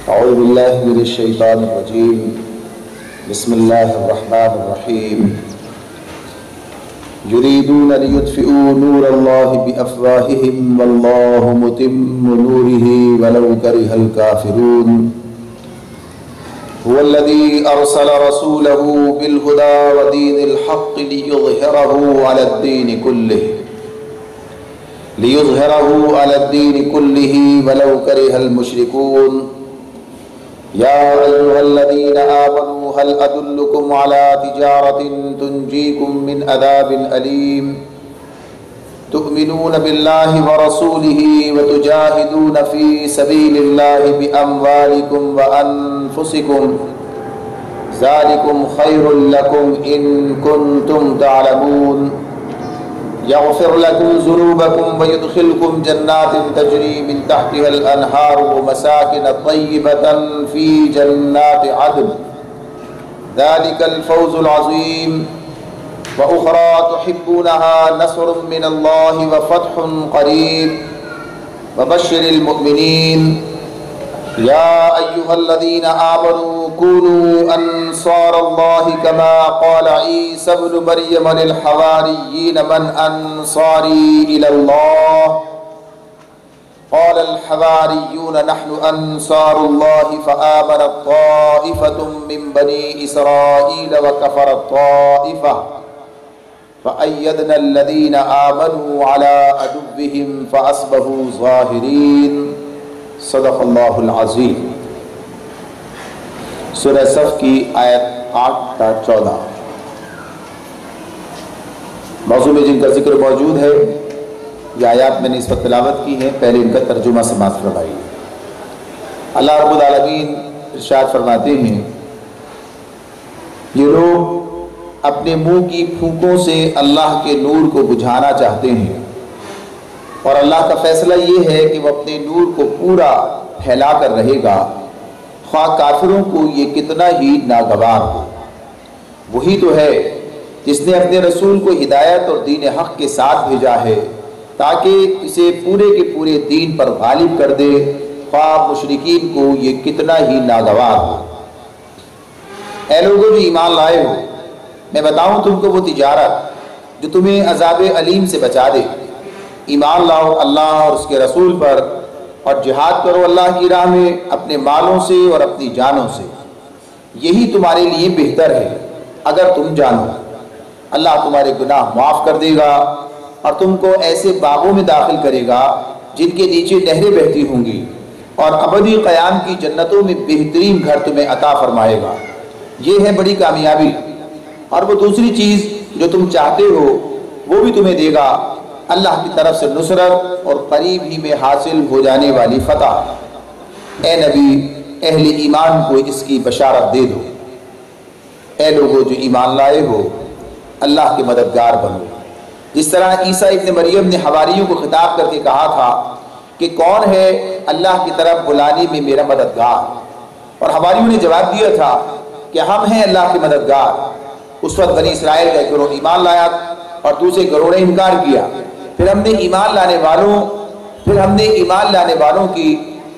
أعوذ بالله من الشيطان الرجيم. بسم الله الرحمن الرحيم. يريدون ليطفئوا نور الله بأفواههم والله متم نوره ولو كره الكافرون. هو الذي أرسل رسوله بالهدى ودين الحق ليظهره على الدين كله ولو كره المشركون. يا أيها الذين آمنوا هل أدلكم على تجارة تنجيكم من عذاب أليم تؤمنون بالله ورسوله وتجاهدون في سبيل الله بأموالكم وأنفسكم ذلكم خير لكم إن كنتم تعلمون. يغفر لكم ذنوبكم ويدخلكم جنات تجري من تحتها الأنهار ومساكن طيبة في جنات عدن ذلك الفوز العظيم. وأخرى تحبونها نصر من الله وفتح قريب وبشر المؤمنين. يا أيها الذين آمنوا كونوا أنصار الله كما قال عيسى ابن مريم للحواريين من أنصاري إلى الله قال الحواريون نحن أنصار الله فآمنت طائفة من بني إسرائيل وكفرت طائفة فأيدنا الذين آمنوا على عدوهم فأصبحوا ظاهرين. صدق اللہ العظیم. سورہ صف کی آیت 8 تا 14 موضوع میں جن کا ذکر موجود ہے. یہ آیات میں نے اس وقت تلاوت کی ہیں، پہلے ان کا ترجمہ سماعت فرمائیے. اللہ رب العالمین ارشاد فرماتے ہیں یہ لوگ اپنے منہ کی پھونکوں سے اللہ کے نور کو بجھانا چاہتے ہیں، اور اللہ کا فیصلہ یہ ہے کہ وہ اپنے نور کو پورا پھیلا کر رہے گا، خواہ کافروں کو یہ کتنا ہی ناگوار ہو. وہی تو ہے جس نے اپنے رسول کو ہدایت اور دین حق کے ساتھ بھیجا ہے تاکہ اسے پورے کے پورے دین پر غالب کر دے، خواہ مشرکین کو یہ کتنا ہی ناگوار ہو. اے لوگوں جو ایمان لائے ہو، میں بتاؤں تم کو وہ تجارت جو تمہیں عذاب علیم سے بچا دے. ایمان لاؤ اللہ اور اس کے رسول پر، اور جہاد کرو اللہ کی راہ میں اپنے مالوں سے اور اپنی جانوں سے. یہی تمہارے لیے بہتر ہے اگر تم جانو. اللہ تمہارے گناہ معاف کر دے گا اور تم کو ایسے باغوں میں داخل کرے گا جن کے نیچے نہریں بہتی ہوں گی، اور ابدی قیام کی جنتوں میں بہترین گھر تمہیں عطا فرمائے گا. یہ ہے بڑی کامیابی. اور وہ دوسری چیز جو تم چاہتے ہو وہ بھی تمہیں دے گا، اللہ کی طرف سے نصرت اور قریب ہی میں حاصل ہو جانے والی فتح. اے نبی اہل ایمان کو اس کی بشارت دے دو. اے لوگوں جو ایمان لائے ہو اللہ کے مددگار بنو. جس طرح عیسیٰ ابن مریم نے حواریوں کو خطاب کر کے کہا تھا کہ کون ہے اللہ کی طرف بلانے میں میرا مددگار، اور حواریوں نے جواب دیا تھا کہ ہم ہیں اللہ کے مددگار. اس وقت بنی اسرائیل کا ایک گروہ ایمان لایا اور دوسرے گروہ نے انکار کیا. پھر ہم نے ایمان لانے والوں کی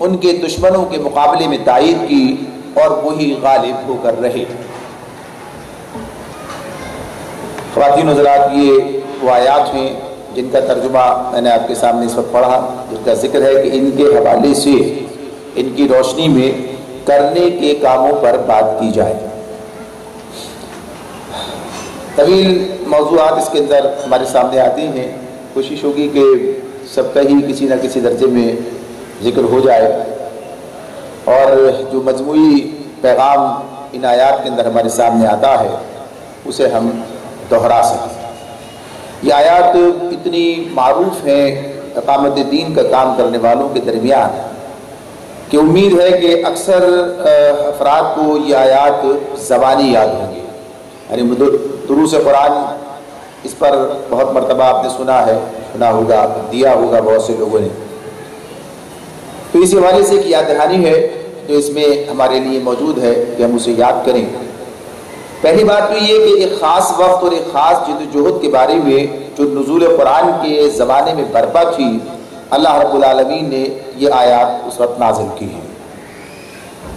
ان کے دشمنوں کے مقابلے میں تائید کی، اور وہی غالب ہو کر رہے. خواتین و حضرات، یہ وہ آیات ہیں جن کا ترجمہ میں نے آپ کے سامنے اس وقت پڑھا، جن کا ذکر ہے کہ ان کے حوالے سے ان کی روشنی میں کرنے کے کاموں پر بات کی جائے. طویل موضوعات اس کے اندر ہمارے سامنے آتے ہیں. کوشش ہوگی کہ سب کا ہی کسی نہ کسی درجے میں ذکر ہو جائے، اور جو مجموعی پیغام ان آیات کے اندر ہمارے سامنے آتا ہے اسے ہم دہرا سکیں. یہ آیات اتنی معروف ہیں اقامت دین کا کام کرنے والوں کے درمیان کہ امید ہے کہ اکثر افراد کو یہ آیات زبانی یاد ہوں گی. یعنی دروس قرآن اس پر بہت مرتبہ آپ نے سنا ہوگا، دیا ہوگا بہت سے لوگوں نے. تو اس حوالے سے ایک یاد دہانی ہے جو اس میں ہمارے لیے موجود ہے کہ ہم اسے یاد کریں. پہلی بات تو یہ کہ ایک خاص وقت اور ایک خاص جدوجہد کے بارے میں جو نزول قرآن کے زمانے میں برپا تھی، اللہ رب العالمین نے یہ آیات اس وقت نازل کی ہیں.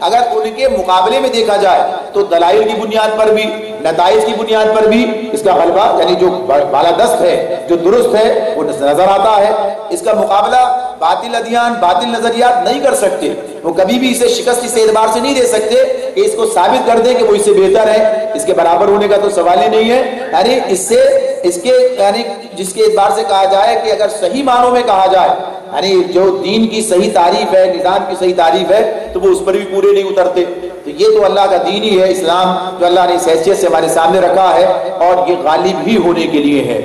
اگر ان کے مقابلے میں دیکھا جائے تو دلائل کی بنیاد پر بھی، نتائج کی بنیاد پر بھی اس کا غلبہ، یعنی جو بالادست ہے، جو درست ہے، وہ نظر آتا ہے۔ اس کا مقابلہ باطل ادیان، باطل نظریات نہیں کر سکتے، وہ کبھی بھی اسے شکست اس اعتبار سے نہیں دے سکتے کہ اس کو ثابت کر دیں کہ وہ اس سے بہتر ہے، اس کے برابر ہونے کا تو سوال ہی نہیں ہے۔ یعنی یعنی جس کے اعتبار سے کہا جائے کہ اگر صحیح معنوں میں کہا جائے، یعنی جو دین کی صحیح تعریف ہے، نظام کی صحیح تعریف ہے، تو وہ اس پر بھی پورے نہیں اترتے۔ تو یہ تو اللہ کا دین ہی ہے، اسلام جو اللہ نے اس حیثیت سے ہمارے سامنے رکھا ہے، اور یہ غالب ہی ہونے کے لیے ہے۔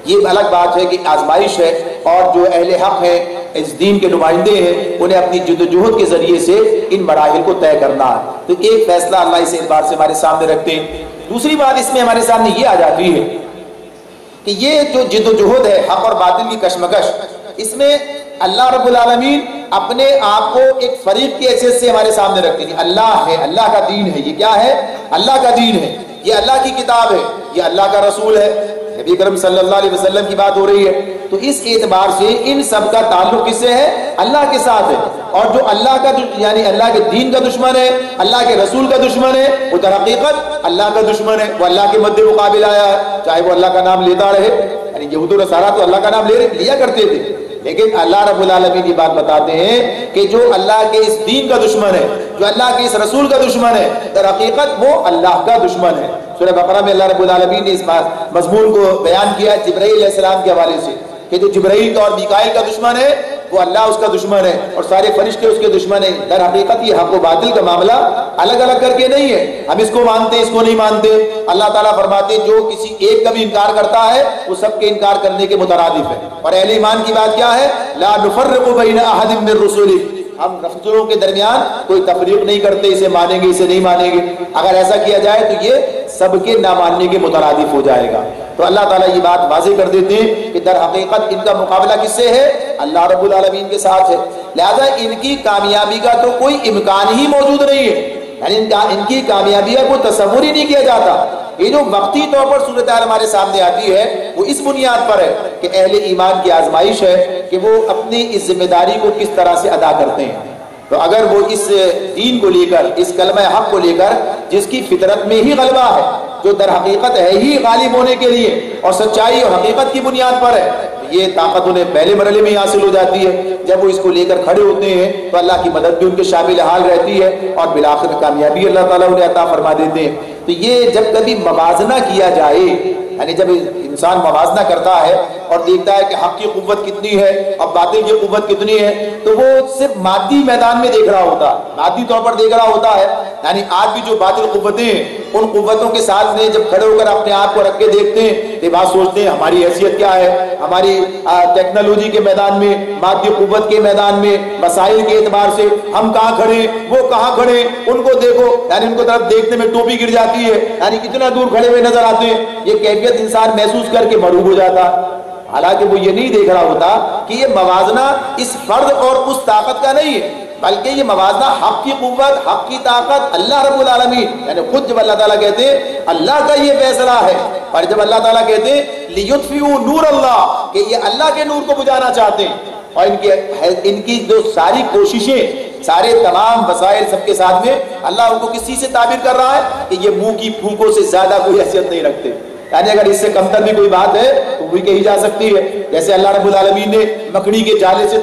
یہ الگ بات ہے کہ آزمائش ہے، اور جو اہل حق ہیں، اس دین کے نمائندے ہیں، انہیں اپنی جد و جہد کے ذریعے سے ان مراحل کو طے کرنا ہے۔ تو ایک فیصلہ اللہ اس اعتبار سے ہمارے سامنے رکھتے ہیں۔ دوسری بات اس میں ہمارے سامنے یہ آ جاتی ہے کہ یہ جو جد و جہد ہے، حق اور باطل کی کشمکش، اس میں اللہ رب العالمین اپنے آپ کو ایک فریق کی حیثیت سے ہمارے سامنے رکھتے ہیں۔ اللہ ہے، اللہ کا دین ہے۔ یہ کیا ہے؟ اللہ کا دین ہے، یہ اللہ کی کتاب ہے، یہ اللہ کا رسول ہے، نبی کرم صلی اللہ علیہ وسلم کی بات ہو رہی ہے۔ تو اس اعتبار سے ان سب کا تعلق کس سے ہے؟ اللہ کے ساتھ ہے۔ اور جو اللہ کا یعنی اللہ کے دین کا دشمن ہے، اللہ کے رسول کا دشمن ہے، وہ در حقیقت اللہ کا دشمن ہے، وہ اللہ کے مد مقابل آیا ہے، چاہے وہ اللہ کا نام لیتا رہے۔ یعنی یہود و نصارہ تو اللہ کا نام لیا کرتے تھے، لیکن اللہ رب العالمین یہ بات بتاتے ہیں کہ جو اللہ کے اس دین کا دشمن ہے، جو اللہ کے اس رسول کا دشمن ہے، در حقیقت وہ اللہ کا دشمن ہے۔ سورہ بقرہ میں اللہ رب العالمین نے اس مضمون کو بیان کیا جبرائیل علیہ السلام کے حوالے سے کہ جو جبرائیل اور میکائیل کا دشمن ہے، وہ اللہ اس کا دشمن ہے، اور سارے فرشتے اس کے دشمن ہیں۔ در حقیقت یہ حق و باطل کا معاملہ الگ الگ کر کے نہیں ہے، ہم اس کو مانتے ہیں، اس کو نہیں مانتے۔ اللہ تعالیٰ فرماتے ہیں جو کسی ایک کا بھی انکار کرتا ہے وہ سب کے انکار کرنے کے مترادف ہے۔ اور اہل ایمان کی بات کیا ہے؟ لا نفرق بین احد من رسولہ، ہم رسولوں کے درمیان کوئی تفریق نہیں کرتے، اسے مانیں گے، اسے نہیں مانیں گے۔ اگر ایسا کیا جائے تو یہ سب کے نہ ماننے کے مترادف ہو جائے گا۔ تو اللہ تعالیٰ یہ بات واضح کر دیتے ہیں کہ در حقیقت ان کا مقابلہ کس سے ہے؟ اللہ رب العالمین کے ساتھ ہے، لہذا ان کی کامیابی کا تو کوئی امکان ہی موجود نہیں ہے، یعنی ان کی کامیابی کا کوئی تصور ہی نہیں کیا جاتا۔ یہ جو وقتی طور پر صورتحال ہمارے سامنے آتی ہے وہ اس بنیاد پر ہے کہ اہل ایمان کی آزمائش ہے کہ وہ اپنی اس ذمہ داری کو کس طرح سے ادا کرتے ہیں۔ تو اگر وہ اس دین کو لے کر، اس کلمہ حق کو لے کر جس کی فطرت میں ہی غلبہ ہے، جو در حقیقت ہے ہی غالب ہونے کے لیے اور سچائی اور حقیقت کی بنیاد پر ہے، یہ طاقت انہیں پہلے مرحلے میں ہی حاصل ہو جاتی ہے۔ جب وہ اس کو لے کر کھڑے ہوتے ہیں تو اللہ کی مدد بھی ان کے شامل حال رہتی ہے، اور بالآخر کامیابی اللہ تعالیٰ انہیں عطا فرما دیتے ہیں۔ تو یہ جب کبھی موازنہ کیا جائے، یعنی جب انسان موازنہ کرتا ہے اور دیکھتا ہے کہ حق کی قوت کتنی ہے اور باطل کی قوت کتنی ہے، تو وہ صرف مادی میدان میں دیکھ رہا ہوتا ہے، مادی طور پر دیکھ رہا ہوتا ہے۔ یعنی آج بھی جو باطل قوتیں ہیں، ان قوتوں کے ساتھ میں جب کھڑے ہو کر اپنے آپ کو رکھ کے دیکھتے ہیں تو بات سوچتے ہیں ہماری حیثیت کیا ہے، ہماری ٹیکنالوجی کے میدان میں، مادی قوت کے میدان میں، مسائل کے اعتبار سے ہم کہاں کھڑے، وہ کہاں کھڑے، ان کو دیکھو، یعنی ان کو طرف دیکھنے میں ٹوپی گر جاتی ہے، یعنی کتنا دور کھڑے ہوئے نظر آتے ہیں۔ یہ کیفیت انسان محسوس کر کے مرعوب ہو جاتا، حالانکہ وہ یہ نہیں دیکھ رہا ہوتا کہ یہ موازنہ اس فرد اور اس طاقت کا نہیں ہے، بلکہ یہ موازنہ حق کی قوت، حق کی طاقت، اللہ رب العالمین، یعنی خود جب اللہ تعالیٰ کہتے ہیں اللہ کا یہ فیصلہ ہے، اور جب اللہ تعالیٰ کہتے ہیں لِيُطْفِئُوا نُورَ اللَّهِ کہ یہ اللہ کے نور کو بجھانا چاہتے ہیں، اور ان کی جو ساری کوششیں، سارے تمام وسائل سب کے ساتھ میں اللہ ان کو کس چیز سے تعبیر کر رہا ہے کہ یہ منہ کی پھونکوں سے زیادہ کوئی حیثیت نہیں رکھتے، یعنی اگر اس سے کمتر بھی کوئی بات ہے تو وہی کہی جا سکتی ہے۔ جیسے اللہ رب العالمین نے مکڑی کے جالے سے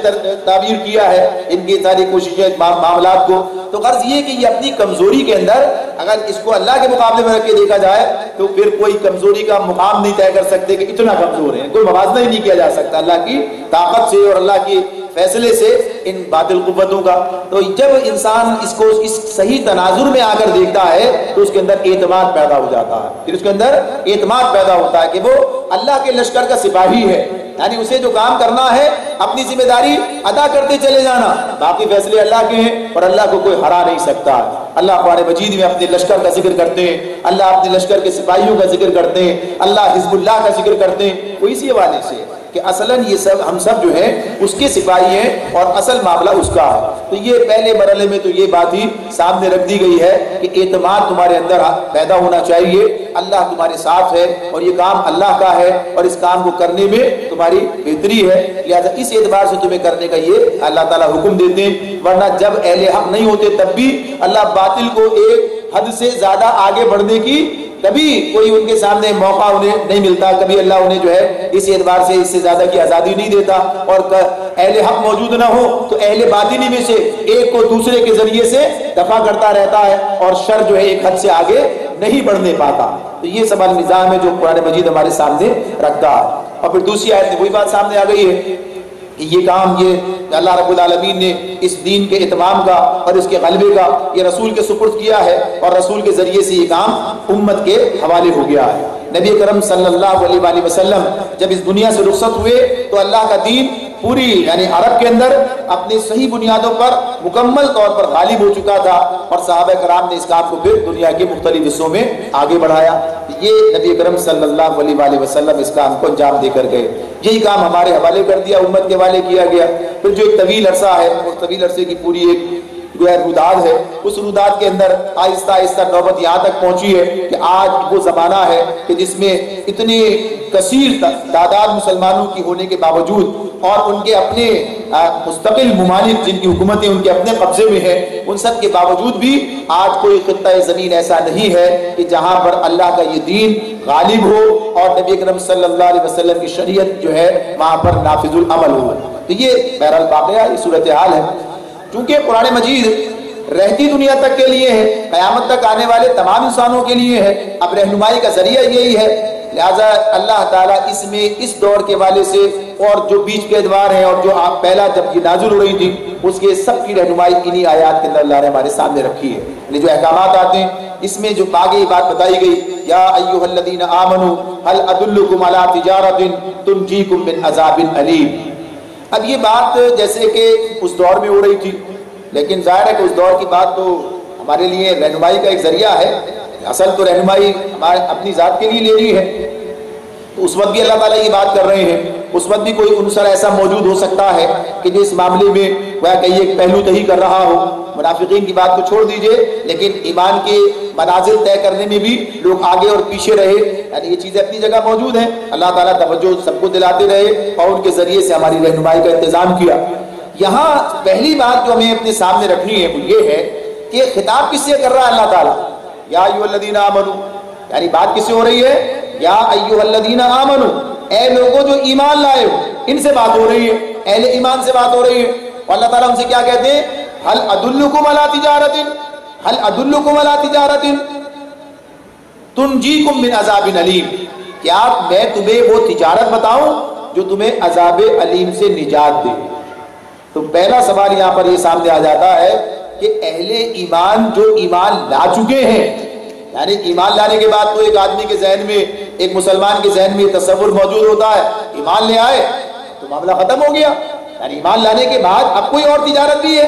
تعبیر کیا ہے ان کی ساری کوششیں، معاملات کو، تو غرض یہ کہ یہ اپنی کمزوری کے اندر اگر اس کو اللہ کے مقابلے میں رکھ کے دیکھا جائے تو پھر کوئی کمزوری کا مقام نہیں طے کر سکتے کہ اتنا کمزور ہے، کوئی موازنہ ہی نہیں کیا جا سکتا اللہ کی طاقت سے اور اللہ کی فیصلے سے ان باطل قوتوں کا۔ تو جب انسان اس کو اس صحیح تناظر میں آ کر دیکھتا ہے تو اس کے اندر اعتماد پیدا ہو جاتا ہے، پھر اس کے اندر اعتماد پیدا ہوتا ہے کہ وہ اللہ کے لشکر کا سپاہی ہے، یعنی اسے جو کام کرنا ہے اپنی ذمہ داری ادا کرتے چلے جانا، باقی فیصلے اللہ کے ہیں اور اللہ کو کوئی ہرا نہیں سکتا۔ اللہ قرآن مجید میں اپنے لشکر کا ذکر کرتے ہیں، اللہ اپنے لشکر کے سپاہیوں کا ذکر کرتے ہیں، اللہ حزب اللہ کا ذکر کرتے ہیں، وہ اسی حوالے سے کہ اصلاً یہ سب ہم سب جو ہیں اس کے سپاہی ہیں اور اصل معاملہ اس کا ہے۔ تو یہ پہلے مرحلے میں تو یہ بات ہی سامنے رکھ دی گئی ہے کہ اعتماد تمہارے اندر پیدا ہونا چاہیے اللہ تمہارے ساتھ ہے اور یہ کام اللہ کا ہے اور اس کام کو کرنے میں تمہاری بہتری ہے، لہذا اس اعتبار سے تمہیں کرنے کا یہ اللہ تعالیٰ حکم دیتے ہیں۔ ورنہ جب اہل حق نہیں ہوتے تب بھی اللہ باطل کو ایک حد سے زیادہ آگے بڑھنے کی کبھی کوئی ان کے سامنے موقع انہیں نہیں ملتا، کبھی اللہ انہیں جو ہے اس اعتبار سے اس سے زیادہ کی آزادی نہیں دیتا، اور اہل حق موجود نہ ہو تو اہل باطنی میں سے ایک کو دوسرے کے ذریعے سے دفع کرتا رہتا ہے اور شر جو ہے ایک حد سے آگے نہیں بڑھنے پاتا۔ تو یہ سب نظام ہے جو قرآن مجید ہمارے سامنے رکھتا ہے۔ اور پھر دوسری آیت میں وہی بات سامنے آ گئی ہے کہ یہ کام یہ اللہ رب العالمین نے اس دین کے اتمام کا اور اس کے غلبے کا یہ رسول کے سپرد کیا ہے، اور رسول کے ذریعے سے یہ کام امت کے حوالے ہو گیا ہے۔ نبی کرم صلی اللہ علیہ وآلہ وسلم جب اس دنیا سے رخصت ہوئے تو اللہ کا دین پوری یعنی عرب کے اندر اپنی صحیح بنیادوں پر مکمل طور پر غالب ہو چکا تھا، اور صحابہ کرام نے اس کام کو پھر دنیا کے مختلف حصوں میں آگے بڑھایا۔ یہ نبی کرم صلی اللہ علیہ وآلہ وسلم اس کام کو انجام دے کر گئے، یہی کام ہمارے حوالے کر دیا، امت کے حوالے کیا گیا۔ پھر جو ایک طویل عرصہ ہے، اس طویل عرصے کی پوری ایک روداد ہے، اس روداد کے اندر آہستہ آہستہ نوبت یہاں تک پہنچی ہے کہ آج وہ زمانہ ہے کہ جس میں اتنی کثیر تعداد مسلمانوں کی ہونے کے باوجود اور ان کے اپنے مستقل ممالک جن کی حکومتیں ان کے اپنے قبضے میں ہیں، ان سب کے باوجود بھی آج کوئی خطہ زمین ایسا نہیں ہے کہ جہاں پر اللہ کا یہ دین غالب ہو اور نبی اکرم صلی اللہ علیہ وسلم کی شریعت جو ہے وہاں پر نافذ العمل ہو۔ تو یہ بہرحال واقعہ، یہ صورتحال ہے۔ چونکہ قرآن مجید رہتی دنیا تک کے لیے ہے، قیامت تک آنے والے تمام انسانوں کے لیے ہے، اب رہنمائی کا ذریعہ یہی ہے، لہذا اللہ تعالیٰ اس میں اس دور کے والے سے اور جو بیچ کے ادوار ہیں اور جو آپ پہلا جب یہ نازل ہو رہی تھی اس کے سب کی رہنمائی انہی آیات کے اندر اللہ نے ہمارے سامنے رکھی ہے۔ یعنی جو احکامات آتے ہیں اس میں جو آگے یہ بات بتائی گئی، یا ایھا الذین آمنوا هل ادلکم علی تجارۃ تنجیکم من عذاب علیم۔ اب یہ بات جیسے کہ اس دور میں ہو رہی تھی، لیکن ظاہر ہے کہ اس دور کی بات تو ہمارے لیے رہنمائی کا ایک ذریعہ ہے، اصل تو رہنمائی ہمارے اپنی ذات کے لیے لینی ہے۔ تو اس وقت بھی اللہ تعالیٰ یہ بات کر رہے ہیں، اس وقت بھی کوئی عنصر ایسا موجود ہو سکتا ہے کہ جو اس معاملے میں وہ کہ ایک پہلو تہی کر رہا ہو۔ منافقین کی بات کو چھوڑ دیجئے، لیکن ایمان کے منازل طے کرنے میں بھی لوگ آگے اور پیچھے رہے، یعنی یہ چیزیں اپنی جگہ موجود ہیں۔ اللہ تعالیٰ توجہ سب کو دلاتے رہے اور ان کے ذریعے سے ہماری رہنمائی کا انتظام کیا۔ یہاں پہلی بات جو ہمیں اپنے سامنے رکھنی ہے وہ یہ ہے کہ خطاب کس سے کر رہا ہے اللہ تعالیٰ؟ یا ایھا الذین آمنوا، یعنی بات کس سے ہو رہی ہے؟ یا ایھا الذین آمنوا، اے لوگوں جو ایمان لائے ہو، ان سے بات ہو رہی ہے، اہل ایمان سے بات ہو رہی ہے۔ اور اللہ تعالیٰ ان سے کیا کہتے ہیں؟ هل ادلکم علی تجارۃ، هل ادلکم علی تجارۃ تنجیکم من عذاب علیم، کیا میں تمہیں وہ تجارت بتاؤں جو تمہیں عذاب علیم سے نجات دے؟ تو پہلا سوال یہاں پر یہ سامنے آ جاتا ہے کہ اہل ایمان جو ایمان لا چکے ہیں، یعنی ایمان لانے کے بعد تو ایک آدمی کے ذہن میں، ایک مسلمان کے ذہن میں تصور موجود ہوتا ہے، ایمان لے آئے تو معاملہ ختم ہو گیا، یعنی ایمان لانے کے بعد اب کوئی اور تجارت بھی ہے۔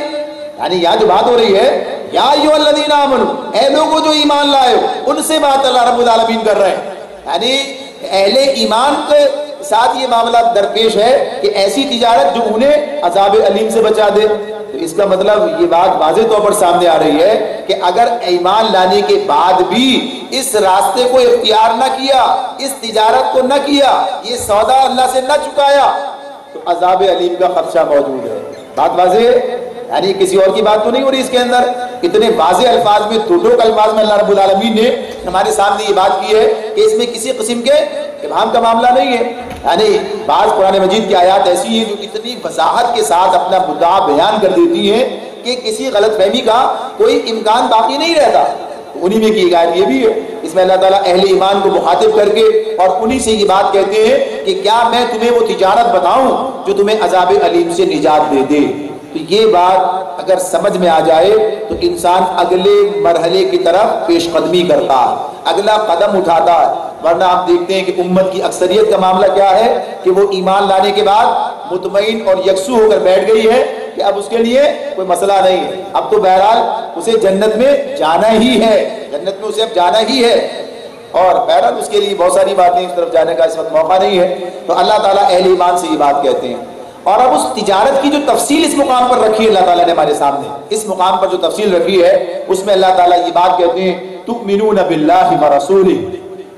یعنی یہاں جو بات ہو رہی ہے یا ایھا الذین آمنوا، اے لوگوں جو ایمان لائے ہو، ان سے بات اللہ رب العالمین کر رہے ہیں۔ یعنی اہل ایمان کے ساتھ یہ معاملہ درپیش ہے کہ ایسی تجارت جو انہیں عذاب علیم سے بچا دے۔ تو اس کا مطلب یہ بات واضح طور پر سامنے آ رہی ہے کہ اگر ایمان لانے کے بعد بھی اس راستے کو اختیار نہ کیا، اس تجارت کو نہ کیا، یہ سودا اللہ سے نہ چکایا، تو عذاب علیم کا خدشہ موجود ہے۔ بات واضح ہے، یعنی کسی اور کی بات تو نہیں ہو رہی اس کے اندر، اتنے واضح الفاظ میں، دو الفاظ میں اللہ رب العالمین نے ہمارے سامنے یہ بات کی ہے کہ اس میں کسی قسم کے ابہام کا معاملہ نہیں ہے۔ یعنی بعض قرآن مجید کی آیات ایسی ہیں جو اتنی وضاحت کے ساتھ اپنا مدعا بیان کر دیتی ہیں کہ کسی غلط فہمی کا کوئی امکان باقی نہیں رہتا۔ انہی میں کی آیت یہ بھی ہے، اس میں اللہ تعالیٰ اہل ایمان کو مخاطب کر کے اور انہی سے یہ بات کہتے ہیں کہ کیا میں تمہیں وہ تجارت بتاؤں جو تمہیں عذاب علیم سے نجات دے دے؟ تو یہ بات اگر سمجھ میں آ جائے تو انسان اگلے مرحلے کی طرف پیش قدمی کرتا ہے، اگلا قدم اٹھاتا ہے۔ ورنہ آپ دیکھتے ہیں کہ امت کی اکثریت کا معاملہ کیا ہے کہ وہ ایمان لانے کے بعد مطمئن اور یکسو ہو کر بیٹھ گئی ہے کہ اب اس کے لیے کوئی مسئلہ نہیں ہے، اب تو بہرحال اسے جنت میں جانا ہی ہے، جنت میں اسے اب جانا ہی ہے، اور بہرحال اس کے لیے بہت ساری باتیں اس طرف جانے کا اس وقت موقع نہیں ہے۔ تو اللہ تعالیٰ اہل ایمان سے یہ بات کہتے ہیں۔ اور اب اس تجارت کی جو تفصیل اس مقام پر رکھی ہے اللہ تعالیٰ نے ہمارے سامنے، اس مقام پر جو تفصیل رکھی ہے اس میں اللہ تعالیٰ یہ بات کہتے ہیں تؤمنون باللہ ورسولہ،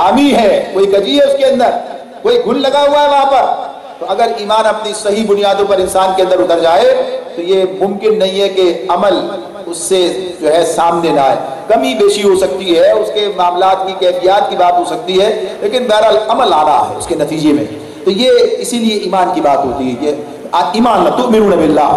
خامی ہے، کوئی کجی ہے اس کے اندر، کوئی گل لگا ہوا ہے وہاں پر. تو اگر ایمان اپنی صحیح بنیادوں پر انسان کے اندر اتر جائے تو یہ ممکن نہیں ہے کہ عمل اس سے جو ہے سامنے نہ آئے. کمی بیشی ہو سکتی ہے، اس کے معاملات کی کیفیات کی بات ہو سکتی ہے، لیکن بہرحال عمل آ رہا ہے اس کے نتیجے میں. تو یہ اسی لیے ایمان کی بات ہوتی ہے کہ ایمان تؤمنون باللہ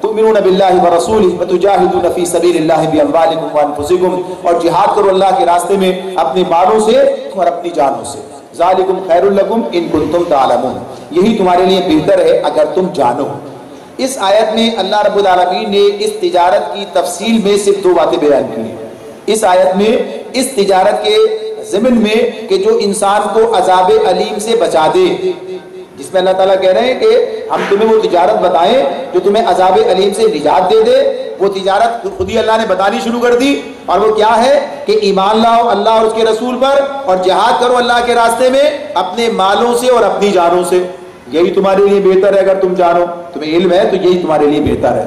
تؤمنون باللہ ورسولہ وتجاہدون فی سبیل اللہ باموالکم وانفسکم، اور جہاد کرو اللہ کے راستے میں اپنے مالوں سے اور اپنی جانوں سے. ذالکم خیر لکم ان کنتم تعلمون، یہی تمہارے لیے بہتر ہے اگر تم جانو. اس آیت میں اللہ رب العالمین نے اس تجارت کی تفصیل میں صرف دو باتیں بیان کی ہیں. اس آیت میں اس تجارت کے ضمن میں کہ جو انسان کو عذاب علیم سے بچا دے، جس میں اللہ تعالیٰ کہہ رہے ہیں کہ ہم تمہیں وہ تجارت بتائیں جو تمہیں عذاب علیم سے نجات دے دے. وہ تجارت خود ہی اللہ نے بتانی شروع کر دی، اور وہ کیا ہے کہ ایمان لاؤ اللہ اور اس کے رسول پر، اور جہاد کرو اللہ کے راستے میں اپنے مالوں سے اور اپنی جانوں سے. یہی تمہارے لیے بہتر ہے اگر تم جانو، تمہیں علم ہے تو یہی تمہارے لیے بہتر ہے.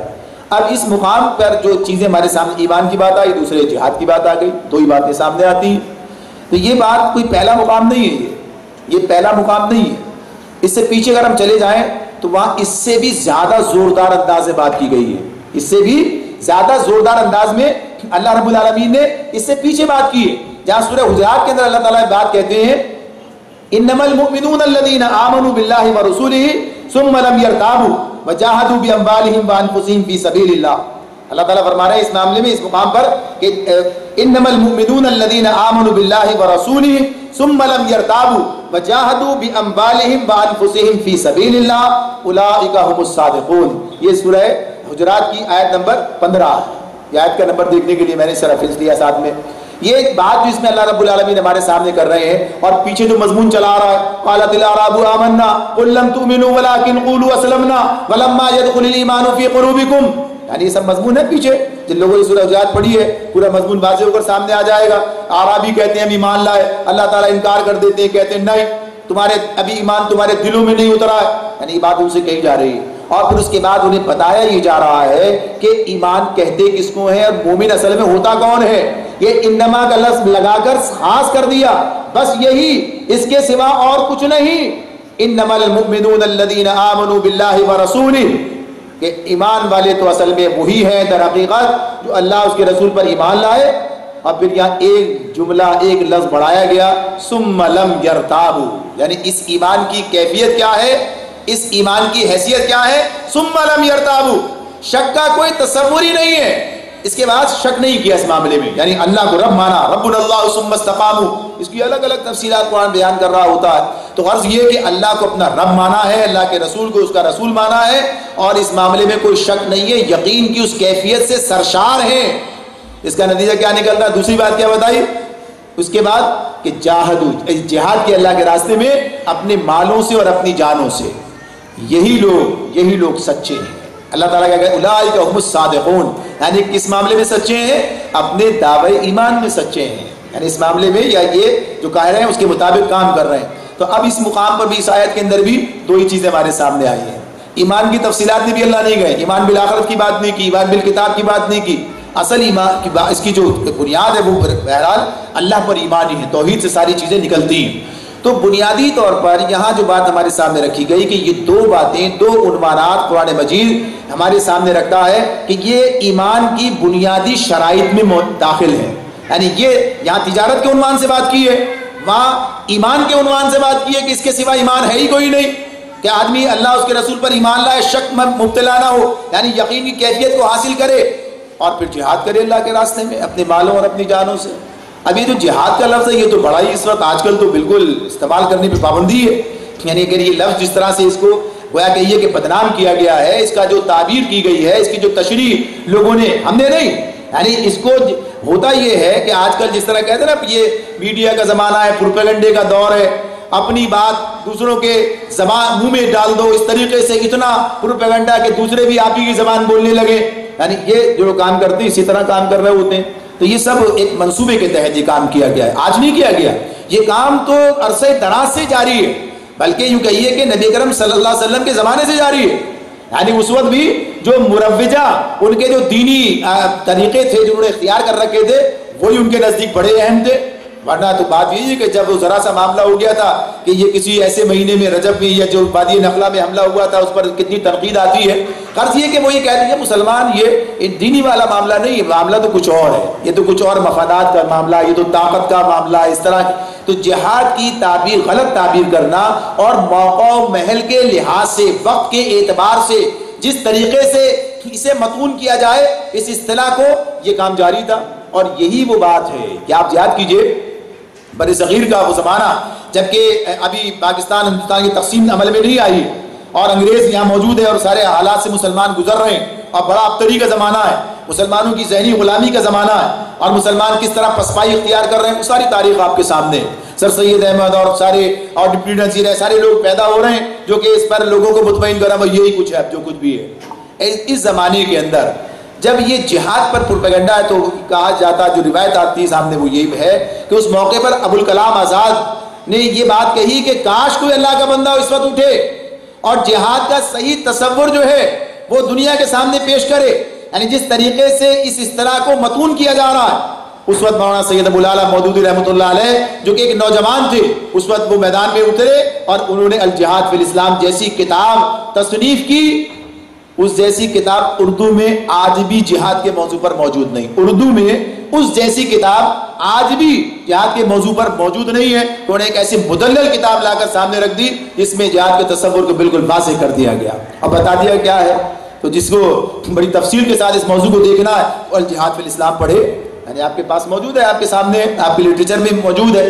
اب اس مقام پر جو چیزیں ہمارے سامنے، ایمان کی بات آئی، دوسرے جہاد کی بات آ گئی، دو ہی باتیں سامنے آتی ہیں. تو یہ بات کوئی پہلا مقام نہیں ہے، یہ پہلا مقام نہیں ہے. اس سے پیچھے اگر ہم چلے جائیں تو وہاں اس سے بھی زیادہ زوردار انداز میں بات کی گئی ہے. اس سے بھی زیادہ زوردار انداز میں اللہ رب العالمین نے اس سے پیچھے بات کی ہے، جہاں سورہ حجرات کے اندر اللہ تعالیٰ بات کہتے ہیں انما المؤمنون الذين آمنوا بالله ورسوله ثم لم يرتابوا وجاهدوا باموالهم وانفسهم في سبيل الله. اللہ تعالیٰ فرما رہے ہیں اس معاملے میں، اس مقام پر کہ انما المؤمنون الذين آمنوا بالله ورسوله ثم لم يرتابوا وجاهدوا باموالهم وانفسهم في سبيل الله اولئك هم الصادقون. یہ سورہ حجرات کی آیت نمبر 15 ہے. یہ آیت کا نمبر دیکھنے کے لیے میں نے اس ریفرنس لیا ساتھ میں. یہ ایک بات جو اس میں اللہ رب العالمین ہمارے سامنے کر رہے ہیں، اور پیچھے جو مضمون چلا رہا ہے قالت الاعراب آمنا قل لم تؤمنوا ولكن قولوا اسلمنا ولما يدخل الايمان في قلوبكم، یعنی یہ سب مضمون ہے. پیچھے جن لوگوں نے سورہ حجرات پڑھی ہے پورا مضمون واضح ہو کر سامنے آ جائے گا. اعرابی کہتے ہیں ہم ایمان لائے، اللہ تعالیٰ انکار کر دیتے ہیں، کہتے ہیں نہیں تمہارے ابھی ایمان تمہارے دلوں میں نہیں اترا ہے، یعنی یہ بات ان سے کہی جا رہی ہے. اور پھر اس کے بعد انہیں بتایا یہ جا رہا ہے کہ ایمان کہتے کس کو ہیں اور مومن اصل میں ہوتا کون ہے. یہ انما کا لفظ لگا کر خاص کر دیا، بس یہی، اس کے سوا اور کچھ نہیں. انما المؤمنون الذين آمنوا بالله ورسوله، کہ ایمان والے تو اصل میں وہی ہیں در حقیقت جو اللہ اس کے رسول پر ایمان لائے. اور پھر یہاں ایک جملہ ایک لفظ بڑھایا گیا ثم لم يرتابوا، یعنی اس ایمان کی کیفیت کیا ہے، اس ایمان کی حیثیت کیا ہے. ثم لم يرتابوا، شک کا کوئی تصور ہی نہیں ہے، اس کے بعد شک نہیں کیا اس معاملے میں، یعنی اللہ کو رب مانا، ربنا اللہ ثم استقاموا. اس کی الگ الگ تفصیلات قرآن بیان کر رہا ہوتا ہے. تو غرض یہ کہ اللہ کو اپنا رب مانا ہے، اللہ کے رسول کو اس کا رسول مانا ہے، اور اس معاملے میں کوئی شک نہیں ہے، یقین کی اس کیفیت سے سرشار ہے. اس کا نتیجہ کیا نکلتا ہے؟ دوسری بات کیا بتائی اس کے بعد کہ جہاد کے اللہ کے راستے میں اپنے مالوں سے اور اپنی جانوں سے. یہی لوگ سچے ہیں. اللہ تعالیٰ کہا اولئک هم الصادقون، یعنی کس معاملے میں سچے ہیں؟ اپنے دعوی ایمان میں سچے ہیں، یعنی اس معاملے میں یا یہ جو کہہ رہے ہیں اس کے مطابق کام کر رہے ہیں. تو اب اس مقام پر بھی اس آیت کے اندر بھی دو ہی چیزیں ہمارے سامنے آئی ہیں. ایمان کی تفصیلات میں بھی اللہ نہیں گئے، ایمان بالآخرت کی بات نہیں کی، ایمان بالکتاب کی بات نہیں کی. اصل ایمان کی اس کی جو بنیاد ہے وہ بہرحال اللہ پر ایمان ہی ہے، توحید سے ساری چیزیں نکلتی ہیں. تو بنیادی طور پر یہاں جو بات ہمارے سامنے رکھی گئی کہ یہ دو باتیں، دو عنوانات قرآن مجید ہمارے سامنے رکھتا ہے کہ یہ ایمان کی بنیادی شرائط میں داخل ہے. یعنی یہ یہاں تجارت کے عنوان سے بات کی ہے، وہاں ایمان کے عنوان سے بات کی ہے کہ اس کے سوا ایمان ہے ہی کوئی نہیں، کہ آدمی اللہ اس کے رسول پر ایمان لائے، شک میں مبتلا نہ ہو، یعنی یقین کی کیفیت کو حاصل کرے، اور پھر جہاد کرے اللہ کے راستے میں اپنے مالوں اور اپنی جانوں سے. اب یہ جو جہاد کا لفظ ہے یہ تو بڑا ہی اس وقت آج کل تو بالکل استعمال کرنے پہ پابندی ہے. یعنی اگر یہ لفظ جس طرح سے اس کو گویا کہ یہ کہ بدنام کیا گیا ہے، اس کا جو تعبیر کی گئی ہے، اس کی جو تشریح لوگوں نے، ہم نے نہیں، یعنی اس کو ہوتا یہ ہے کہ آج کل جس طرح کہتے ہیں نا یہ میڈیا کا زمانہ ہے، پروپیگنڈے کا دور ہے، اپنی بات دوسروں کے زبان منہ میں ڈال دو، اس طریقے سے اتنا پروپیگنڈا کہ دوسرے بھی آپ ہی کی زبان بولنے لگے. یعنی یہ جو کام کرتے ہیں اسی طرح کام کر رہے ہوتے ہیں. تو یہ سب ایک منصوبے کے تحت یہ کام کیا گیا ہے، آج نہیں کیا گیا. یہ کام تو عرصے دراز سے جاری ہے، بلکہ یوں کہیے کہ نبی کرم صلی اللہ علیہ وسلم کے زمانے سے جاری ہے. یعنی اس وقت بھی جو مروجہ ان کے جو دینی طریقے تھے جو انہوں نے اختیار کر رکھے تھے وہی ان کے نزدیک بڑے اہم تھے. ورنہ تو بات یہی ہے کہ جب وہ ذرا سا معاملہ ہو گیا تھا کہ یہ کسی ایسے مہینے میں رجب میں یا جو وادی نخلا میں حملہ ہوا تھا اس پر کتنی تنقید آتی ہے. غرض یہ کہ وہ یہ کہتے ہیں مسلمان یہ دینی والا معاملہ نہیں ہے, معاملہ تو کچھ اور ہے, یہ تو کچھ اور مفادات کا معاملہ, یہ تو طاقت کا معاملہ ہے, اس طرح. تو جہاد کی تعبیر غلط تعبیر کرنا اور موقع و محل کے لحاظ سے, وقت کے اعتبار سے جس طریقے سے اسے متون کیا جائے اس اصطلاح کو, یہ کام جاری تھا. اور یہی وہ بات ہے کہ آپ یاد کیجئے بر صغیر کا وہ زمانہ جبکہ ابھی پاکستان ہندوستان کی تقسیم عمل میں نہیں آئی اور انگریز یہاں موجود ہے اور سارے حالات سے مسلمان گزر رہے ہیں اور بڑا ابتری کا زمانہ ہے, مسلمانوں کی ذہنی غلامی کا زمانہ ہے اور مسلمان کس طرح پسپائی اختیار کر رہے ہیں, وہ ساری تاریخ آپ کے سامنے. سر سید احمد اور سارے اور ڈپٹی نذیر ہے, سارے لوگ پیدا ہو رہے ہیں جو کہ اس پر لوگوں کو مطمئن کرا وہ یہی کچھ ہے جو کچھ بھی ہے. اس زمانے کے اندر جب یہ جہاد پر پروپیگنڈا ہے تو کہا جاتا, جو روایت آتی ہے سامنے وہ یہی ہے کہ اس موقع پر ابوالکلام آزاد نے یہ بات کہی کہ کاش کوئی اللہ کا بندہ اس وقت اٹھے اور جہاد کا صحیح تصور جو ہے وہ دنیا کے سامنے پیش کرے. یعنی جس طریقے سے اس اصطلاح کو متون کیا جا رہا ہے, اس وقت مولانا سید ابو الاعلی مودودی رحمۃ اللہ علیہ جو کہ ایک نوجوان تھے, اس وقت وہ میدان میں اترے اور انہوں نے الجہاد فی الاسلام جیسی کتاب تصنیف کی. اس جیسی کتاب اردو میں آج بھی جہاد کے موضوع پر موجود نہیں, اردو میں اس جیسی کتاب آج بھی جہاد کے موضوع پر موجود نہیں ہے. انہوں نے ایک ایسی مدلل کتاب لا کر سامنے رکھ دی جس میں جہاد کے تصور کو بالکل واضح کر دیا گیا اور بتا دیا کیا ہے. تو جس کو بڑی تفصیل کے ساتھ اس موضوع کو دیکھنا ہے وہ الجہاد فی الاسلام پڑھے, یعنی آپ کے پاس موجود ہے, آپ کے سامنے آپ کے لٹریچر میں موجود ہے.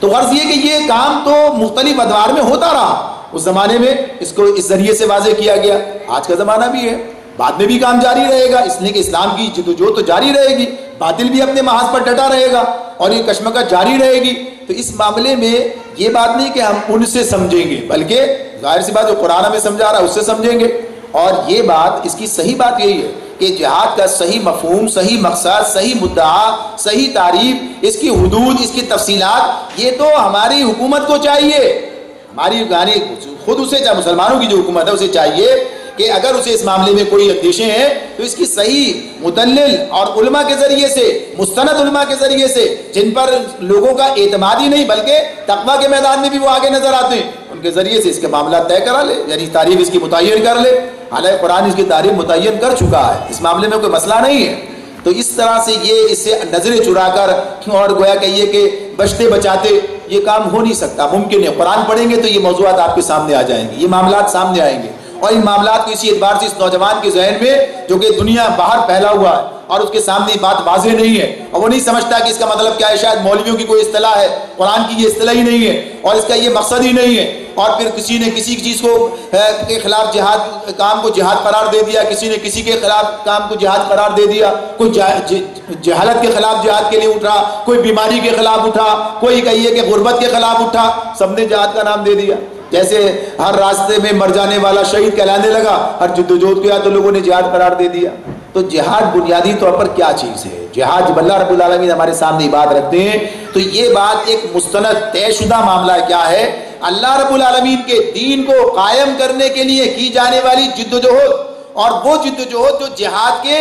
تو غرض یہ کہ یہ کام تو مختلف ادوار میں ہوتا رہا, اس زمانے میں اس کو اس ذریعے سے واضح کیا گیا, آج کا زمانہ بھی ہے, بعد میں بھی کام جاری رہے گا, اس لیے کہ اسلام کی جدوجہد تو جاری رہے گی, باطل بھی اپنے محاذ پر ڈٹا رہے گا اور یہ کشمکش جاری رہے گی. تو اس معاملے میں یہ بات نہیں کہ ہم ان سے سمجھیں گے, بلکہ ظاہر سی بات جو قرآن ہمیں سمجھا رہا ہے اس سے سمجھیں گے. اور یہ بات, اس کی صحیح بات یہی ہے کہ جہاد کا صحیح مفہوم, صحیح مقصد, صحیح مدعا, صحیح تعریف, اس کی حدود, اس کی تفصیلات, یہ تو ہماری حکومت کو چاہیے, ہماری یعنی خود اسے, چاہے مسلمانوں کی جو حکومت ہے اسے چاہیے کہ اگر اسے اس معاملے میں کوئی اندیشے ہیں تو اس کی صحیح مدلل اور علماء کے ذریعے سے, مستند علماء کے ذریعے سے جن پر لوگوں کا اعتماد ہی نہیں بلکہ تقویٰ کے میدان میں بھی وہ آگے نظر آتے ہیں, ان کے ذریعے سے اس کے معاملات طے کرا لے, یعنی تعریف اس کی متعین کر لے. حالانکہ قرآن اس کی تعریف متعین کر چکا ہے, اس معاملے میں کوئی مسئلہ نہیں ہے. تو اس طرح سے یہ اس سے نظریں چرا کر اور گویا کہیے کہ بچتے بچاتے یہ کام ہو نہیں سکتا, ممکن ہے. قرآن پڑھیں گے تو یہ موضوعات آپ کے سامنے آ جائیں گے, یہ معاملات سامنے آئیں گے, اور ان معاملات کو اسی اعتبار سے اس نوجوان کے ذہن میں جو کہ دنیا باہر پھیلا ہوا ہے اور اس کے سامنے بات واضح نہیں ہے اور وہ نہیں سمجھتا کہ اس کا مطلب کیا ہے, شاید مولویوں کی کوئی اصطلاح ہے, قرآن کی یہ اصطلاح ہی نہیں ہے اور اس کا یہ مقصد ہی نہیں ہے, اور پھر کسی نے کسی چیز کو کے خلاف جہاد کام کو جہاد قرار دے دیا, کسی نے کسی کے خلاف کام کو جہاد قرار دے دیا, کوئی جہالت کے خلاف جہاد کے لیے اٹھا, کوئی بیماری کے خلاف اٹھا, کوئی کہیے کہ غربت کے خلاف اٹھا, سب نے جہاد کا نام دے دیا. جیسے ہر راستے میں مر جانے والا شہید کہلانے لگا, ہر جدوجہد کیا تو لوگوں نے جہاد قرار دے دیا. تو جہاد بنیادی طور پر کیا چیز ہے؟ جہاد جب اللہ رب العالمین ہمارے سامنے بات رکھتے ہیں تو یہ بات ایک مستند طے شدہ معاملہ کیا ہے, اللہ رب العالمین کے دین کو قائم کرنے کے لیے کی جانے والی جدوجہد, اور وہ جدوجہد جو جہاد کے